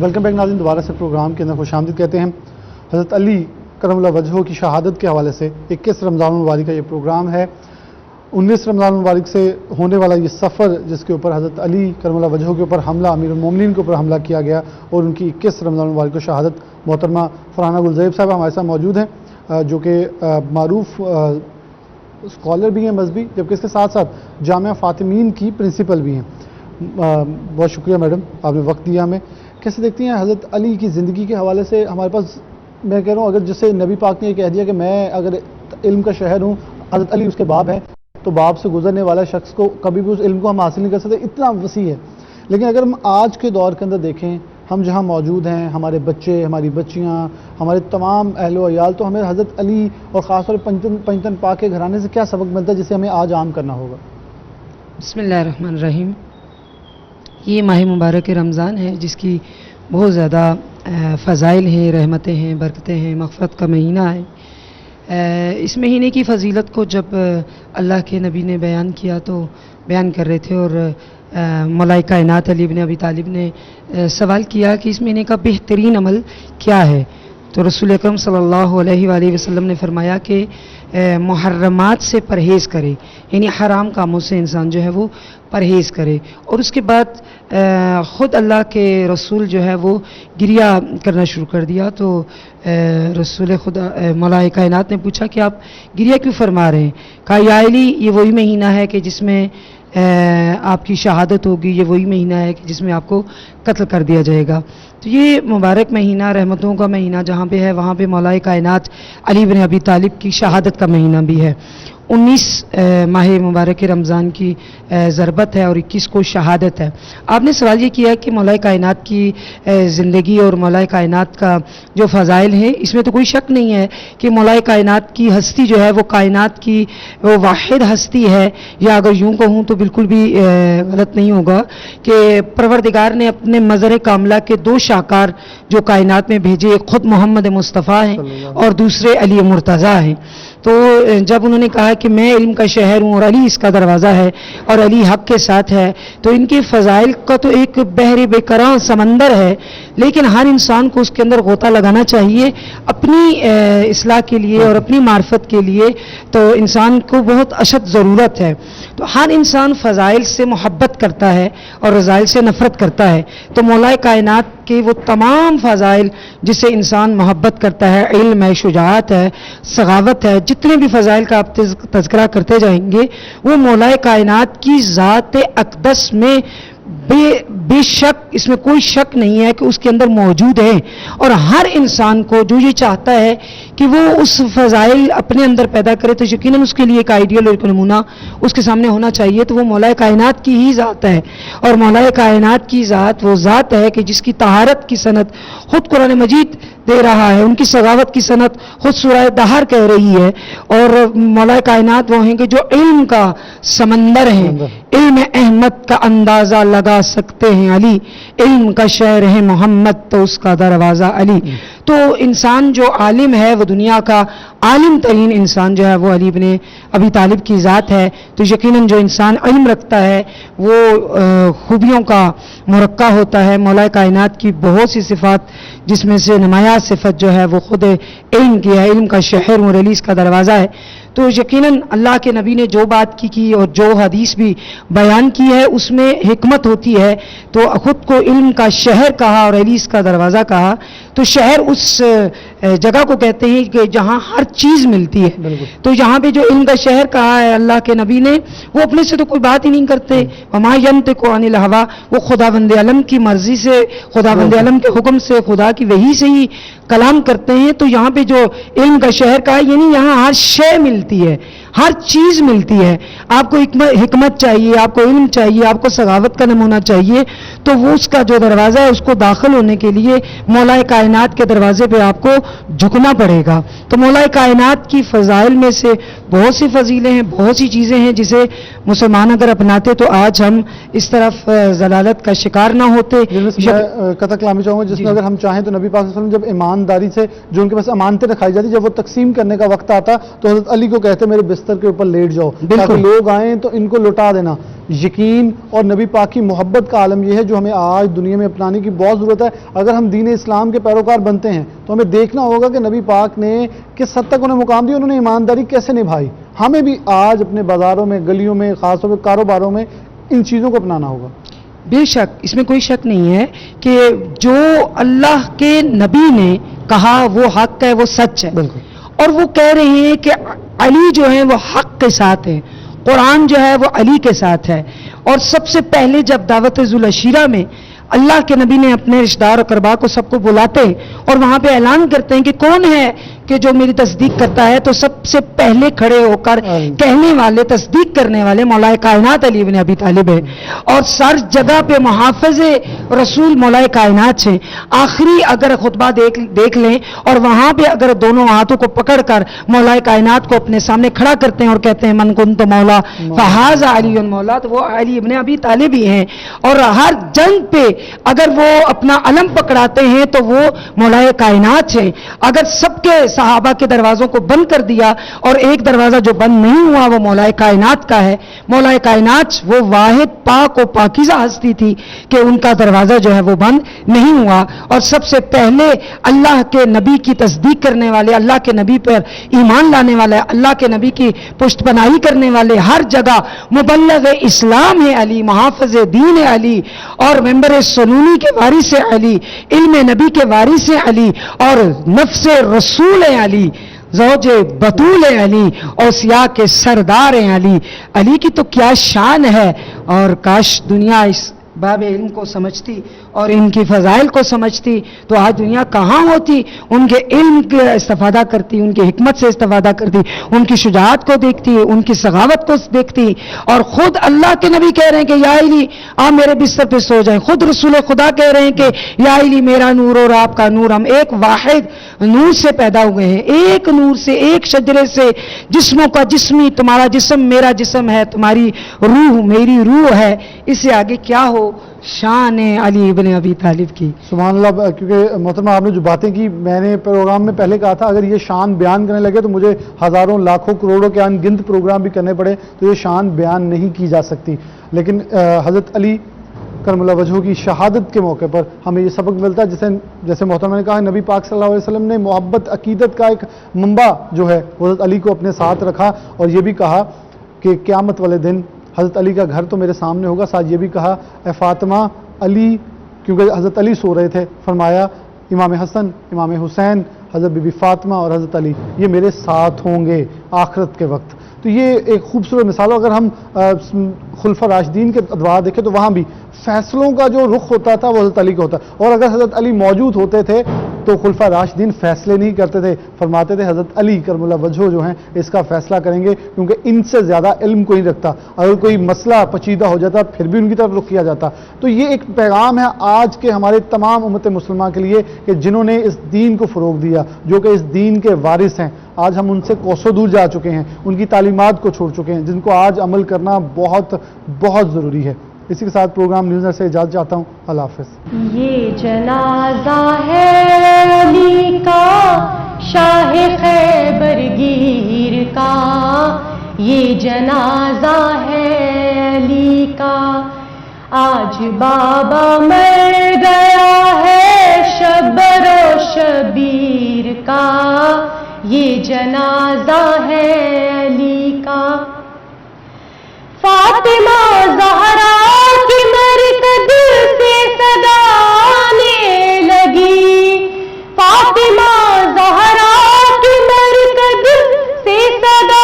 Welcome back ناظرین، دوبارہ سے پروگرام کے اندر خوش آمدید کہتے ہیں۔ حضرت علی کرم اللہ وجہہ کی شہادت کے حوالے سے 21 رمضان المبارک کا یہ پروگرام ہے۔ 19 رمضان المبارک سے ہونے والا یہ سفر جس کے اوپر حضرت علی کرم اللہ وجہہ کے اوپر حملہ، امیر المومنین کے اوپر حملہ کیا گیا اور ان کی 21 رمضان المبارک کو شہادت، محترمہ فرحانہ گلزیب صاحب ہمارے ساتھ موجود ہیں جو کہ معروف اسکالر بھی ہیں مذہبی، جبکہ اس کے ساتھ ساتھ جامعہ فاطمین کی پرنسپل بھی ہیں۔ بہت شکریہ میڈم، آپ نے وقت دیا ہمیں۔ کیسے دیکھتی ہیں حضرت علی کی زندگی کے حوالے سے؟ ہمارے پاس میں کہہ رہا ہوں، اگر جسے نبی پاک نے یہ کہہ دیا کہ میں اگر علم کا شہر ہوں، حضرت علی اس کے باپ ہیں، تو باپ سے گزرنے والا شخص کو کبھی بھی اس علم کو ہم حاصل نہیں کر سکتے، اتنا وسیع ہے۔ لیکن اگر ہم آج کے دور کے اندر دیکھیں، ہم جہاں موجود ہیں، ہمارے بچے، ہماری بچیاں، ہمارے تمام اہل و عیال، تو ہمیں حضرت علی اور خاص طور پر پنجتن پاک کے گھرانے سے کیا سبق ملتا ہے جسے ہمیں آج عام کرنا ہوگا؟ بسم اللہ الرحمن الرحیم۔ یہ ماہ مبارک رمضان ہے جس کی بہت زیادہ فضائل ہیں، رحمتیں ہیں، برکتیں ہیں، مغفرت کا مہینہ ہے۔ اس مہینے کی فضیلت کو جب اللہ کے نبی نے بیان کیا تو بیان کر رہے تھے، اور مولا کائنات علی بن ابی طالب نے سوال کیا کہ اس مہینے کا بہترین عمل کیا ہے، تو رسول اکرم صلی اللہ علیہ وآلہ وسلم نے فرمایا کہ محرمات سے پرہیز کرے، یعنی حرام کاموں سے انسان جو ہے وہ پرہیز کرے۔ اور اس کے بعد خود اللہ کے رسول جو ہے وہ گریہ کرنا شروع کر دیا، تو رسول خدا مولا کائنات نے پوچھا کہ آپ گریہ کیوں فرما رہے ہیں؟ کہا یا علی، یہ وہی مہینہ ہے کہ جس میں آپ کی شہادت ہوگی، یہ وہی مہینہ ہے کہ جس میں آپ کو قتل کر دیا جائے گا۔ تو یہ مبارک مہینہ، رحمتوں کا مہینہ جہاں پہ ہے، وہاں پہ مولا کائنات علی بن ابی طالب کی شہادت کا مہینہ بھی ہے۔ 19 ماہ مبارک رمضان کی ضربت ہے اور 21 کو شہادت ہے۔ آپ نے سوال یہ کیا کہ مولا کائنات کی زندگی اور مولا کائنات کا جو فضائل ہیں، اس میں تو کوئی شک نہیں ہے کہ مولا کائنات کی ہستی جو ہے وہ کائنات کی وہ واحد ہستی ہے، یا اگر یوں کہوں تو بالکل بھی غلط نہیں ہوگا کہ پروردگار نے اپنے مظہر کاملہ کے 2 شاہکار جو کائنات میں بھیجے، ایک خود محمد مصطفیٰ ہیں اور دوسرے علی مرتضیٰ ہیں۔ تو جب انہوں نے کہا کہ میں علم کا شہر ہوں اور علی اس کا دروازہ ہے اور علی حق کے ساتھ ہے، تو ان کے فضائل کا تو ایک بحر بے کراں سمندر ہے، لیکن ہر انسان کو اس کے اندر غوطہ لگانا چاہیے اپنی اصلاح کے لیے اور اپنی معرفت کے لیے، تو انسان کو بہت اشد ضرورت ہے۔ تو ہر انسان فضائل سے محبت کرتا ہے اور رذائل سے نفرت کرتا ہے، تو مولا کائنات کے وہ تمام فضائل جس سے انسان محبت کرتا ہے، علم ہے، شجاعت ہے، سخاوت ہے، جتنے بھی فضائل کا آپ تذکرہ کرتے جائیں گے، وہ مولا کائنات کی ذات اقدس میں بے شک، اس میں کوئی شک نہیں ہے کہ اس کے اندر موجود ہے۔ اور ہر انسان کو جو یہ چاہتا ہے کہ وہ اس فضائل اپنے اندر پیدا کرے، تو یقیناً اس کے لیے ایک آئیڈیل اور ایک نمونہ اس کے سامنے ہونا چاہیے، تو وہ مولا کائنات کی ہی ذات ہے۔ اور مولا کائنات کی ذات وہ ذات ہے کہ جس کی طہارت کی صنعت خود قرآن مجید دے رہا ہے، ان کی سخاوت کی صنعت خود سورہ دہر کہہ رہی ہے۔ اور مولا کائنات وہ ہیں کہ جو علم کا سمندر ہیں، علم احمد کا اندازہ لگا سکتے ہیں علی، علم کا شہر ہے محمد تو اس کا دروازہ علی۔ تو انسان جو عالم ہے، وہ دنیا کا عالم ترین انسان جو ہے وہ علی بن ابی طالب کی ذات ہے۔ تو یقیناً جو انسان علم رکھتا ہے وہ خوبیوں کا مرقع ہوتا ہے۔ مولا کائنات کی بہت سی صفات جس میں سے نمایاں صفت جو ہے وہ خود علم کی ہے، علم کا شہر اور علی اس کا دروازہ ہے۔ تو یقیناً اللہ کے نبی نے جو بات کی اور جو حدیث بھی بیان کی ہے اس میں حکمت ہوتی ہے، تو خود کو علم کا شہر کہا اور علی اس کا دروازہ کہا۔ تو شہر اس جگہ کو کہتے ہیں کہ جہاں ہر چیز ملتی ہے، تو یہاں پہ جو علم کا شہر کہا ہے اللہ کے نبی نے، وہ اپنے سے تو کوئی بات ہی نہیں کرتے، وما ینطق عن الہویٰ، وہ خداوند عالم کی مرضی سے، خداوند عالم کے حکم سے، خدا کی وحی سے ہی کلام کرتے ہیں۔ تو یہاں پہ جو علم کا شہر کہا، یعنی یہاں ہر شے ملتی ہے، ہر چیز ملتی ہے۔ آپ کو حکمت چاہیے، آپ کو علم چاہیے، آپ کو سخاوت کا نمونہ چاہیے، تو وہ اس کا جو دروازہ ہے اس کو داخل ہونے کے لیے مولا کائنات کے دروازے پہ آپ کو جھکنا پڑے گا۔ تو مولا کائنات کی فضائل میں سے بہت سی فضیلیں ہیں، بہت سی چیزیں ہیں جسے مسلمان اگر اپناتے تو آج ہم اس طرف ضلالت کا شکار نہ ہوتے. جن سے میں قطع کلامی چاہوں گا جس میں اگر ہم چاہیں تو نبی پاک صلی اللہ علیہ وسلم جب ایمانداری سے جو ان کے پاس امانتیں رکھائی جاتی جب وہ تقسیم کرنے کا وقت آتا تو حضرت علی کو کہتے میرے بستر کے اوپر لیٹ جاؤ تاکہ لوگ آئیں تو ان کو لوٹا دینا. یقین اور نبی پاک کی محبت کا عالم یہ ہے جو ہمیں آج دنیا میں اپنانے کی بہت ضرورت ہے. اگر ہم دین اسلام کے پیروکار بنتے ہیں تو ہمیں دیکھنا ہوگا کہ نبی پاک نے کس حد تک انہیں مقام دیا, انہوں نے ایمانداری کیسے نبھائی. ہمیں بھی آج اپنے بازاروں میں, گلیوں میں, خاص طور پہ کاروباروں میں ان چیزوں کو اپنانا ہوگا. بے شک اس میں کوئی شک نہیں ہے کہ جو اللہ کے نبی نے کہا وہ حق ہے, وہ سچ ہے. بالکل. اور وہ کہہ رہے ہیں کہ علی جو ہے وہ حق کے ساتھ ہے, قرآن جو ہے وہ علی کے ساتھ ہے. اور سب سے پہلے جب دعوت ذوالعشیرہ میں اللہ کے نبی نے اپنے رشتہ دار و اقربا کو سب کو بلاتے ہیں اور وہاں پہ اعلان کرتے ہیں کہ کون ہے کہ جو میری تصدیق کرتا ہے, تو سب سے پہلے کھڑے ہو کر کہنے والے, تصدیق کرنے والے مولا کائنات علی بن ابی طالب ہے. اور سر جگہ پہ محافظ رسول مولا کائنات ہیں. آخری اگر خطبہ دیکھ لیں اور وہاں پہ اگر دونوں ہاتھوں کو پکڑ کر مولا کائنات کو اپنے سامنے کھڑا کرتے ہیں اور کہتے ہیں من کنت مولا فہذا علی مولا, تو وہ علی ابن ابی طالب ہی ہیں. اور ہر جنگ پہ اگر وہ اپنا علم پکڑاتے ہیں تو وہ مولا کائنات ہیں. اگر سب کے صحابہ کے دروازوں کو بند کر دیا اور ایک دروازہ جو بند نہیں ہوا وہ مولا کائنات کا ہے. مولا کائنات وہ واحد پاک و پاکیزہ ہستی تھی کہ ان کا دروازہ جو ہے وہ بند نہیں ہوا. اور سب سے پہلے اللہ کے نبی کی تصدیق کرنے والے, اللہ کے نبی پر ایمان لانے والے, اللہ کے نبی کی پشت پناہی کرنے والے, ہر جگہ مبلغ اسلام ہے علی, محافظ دین ہے علی, اور ممبر سنونی کے وارث ہے علی, علم نبی کے وارث ہے علی, اور نفس رسول ہے علی, زوج بطول ہے علی, اوصیاء کے سردار ہیں علی. علی کی تو کیا شان ہے. اور کاش دنیا اس باب علم کو سمجھتی اور ان کی فضائل کو سمجھتی تو آج دنیا کہاں ہوتی. ان کے علم کا استفادہ کرتی, ان کی حکمت سے استفادہ کرتی, ان کی شجاعت کو دیکھتی, ان کی سخاوت کو دیکھتی. اور خود اللہ کے نبی کہہ رہے ہیں کہ یا علی آپ میرے بستر پہ سو جائیں. خود رسول خدا کہہ رہے ہیں کہ یا علی میرا نور اور آپ کا نور, ہم ایک واحد نور سے پیدا ہوئے ہیں, ایک نور سے, ایک شجرے سے. جسموں کا جسمی, تمہارا جسم میرا جسم ہے, تمہاری روح میری روح ہے. اس سے آگے کیا ہو شان علی ابن ابی طالب کی. سبحان اللہ. کیونکہ محترمہ آپ نے جو باتیں کی, میں نے پروگرام میں پہلے کہا تھا اگر یہ شان بیان کرنے لگے تو مجھے ہزاروں لاکھوں کروڑوں کے ان گنت پروگرام بھی کرنے پڑے تو یہ شان بیان نہیں کی جا سکتی. لیکن حضرت علی کرم اللہ وجہہ کی شہادت کے موقع پر ہمیں یہ سبق ملتا ہے جیسے محترمہ نے کہا نبی پاک صلی اللہ علیہ وسلم نے محبت عقیدت کا ایک منبع جو ہے حضرت علی کو اپنے ساتھ رکھا, اور یہ بھی کہا کہ قیامت والے دن حضرت علی کا گھر تو میرے سامنے ہوگا. ساتھ یہ بھی کہا اے فاطمہ علی, کیونکہ حضرت علی سو رہے تھے, فرمایا امام حسن, امام حسین, حضرت بی بی فاطمہ اور حضرت علی یہ میرے ساتھ ہوں گے آخرت کے وقت. تو یہ ایک خوبصورت مثال. اگر ہم خلفاء راشدین کے ادوار دیکھیں تو وہاں بھی فیصلوں کا جو رخ ہوتا تھا وہ حضرت علی کا ہوتا, اور اگر حضرت علی موجود ہوتے تھے تو خلفاء راشدین فیصلے نہیں کرتے تھے, فرماتے تھے حضرت علی کرم اللہ وجہہ جو ہیں اس کا فیصلہ کریں گے, کیونکہ ان سے زیادہ علم کوئی نہیں رکھتا. اگر کوئی مسئلہ پچیدہ ہو جاتا پھر بھی ان کی طرف رخ کیا جاتا. تو یہ ایک پیغام ہے آج کے ہمارے تمام امت مسلمہ کے لیے کہ جنہوں نے اس دین کو فروغ دیا, جو کہ اس دین کے وارث ہیں. آج ہم ان سے کوسوں دور جا چکے ہیں, ان کی تعلیمات کو چھوڑ چکے ہیں, جن کو آج عمل کرنا بہت بہت ضروری ہے. اسی کے ساتھ پروگرام نیوز سے اجازت چاہتا ہوں. اللہ حافظ. یہ جنازہ ہے علی کا شاہ خیبر گیر کا, یہ جنازہ ہے علی کا. آج بابا مر گیا ہے شبر و شبیر کا, یہ جنازہ ہے علی کا. فاطمہ زہرا کی مرکز سے صدا آنے لگی, فاطمہ زہرا کی مرکز سے صدا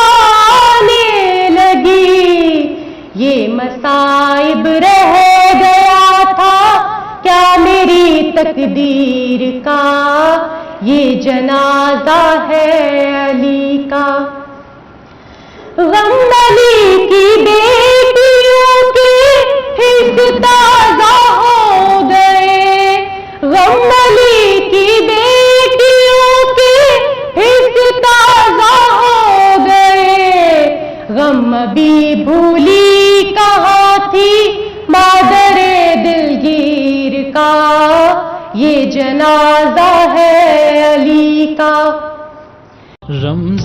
آنے لگی. یہ مصائب رہ گیا تھا کیا میری تقدیر کا, یہ جنازہ ہے علی کا. غم علی کی بیٹیوں کے حص تازہ ہو گئے, غم علی کی بیٹیوں کے حص تازہ ہو گئے. غم بھی بھولی یہ جنازہ ہے علی کا.